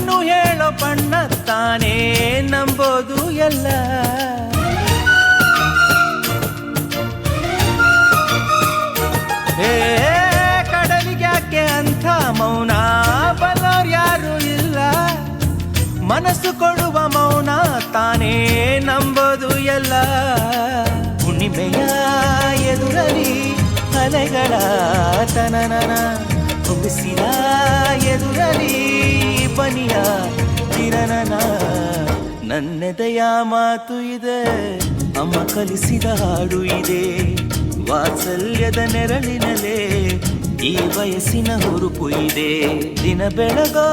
ಕಣ್ಣು ಹೇಳೋ ಬಣ್ಣ ತಾನೇ ನಂಬೋದು ಎಲ್ಲ. ಹೇ ಕಡಲಿಗ್ಯಾಕೆ ಅಂಥ ಮೌನ, ಬಲ್ಲೋರ್ ಯಾರು ಇಲ್ಲ. ಮನಸ್ಸು ಕೊಡುವ ಮೌನ ತಾನೇ ನಂಬೋದು ಎಲ್ಲ. ಹುಣ್ಣಿಮೆಯ ಎದುರಲಿ ಅಲೆಗಳ ತನನನ, ಬಿಸಿಲ ಎದುರಲಿ ಬನಿಯ ಕಿರಣನ. ನನ್ನೆದೆಯ ಮಾತು ಇದೆ, ಅಮ್ಮ ಕಲಿಸಿದ ಹಾಡು ಇದೆ. ವಾತ್ಸಲ್ಯದ ನೆರಳಿನಲೇ ಈ ವಯಸ್ಸಿನ ಹುರುಪು ಇದೆ. ದಿನ ಬೆಳಗೋ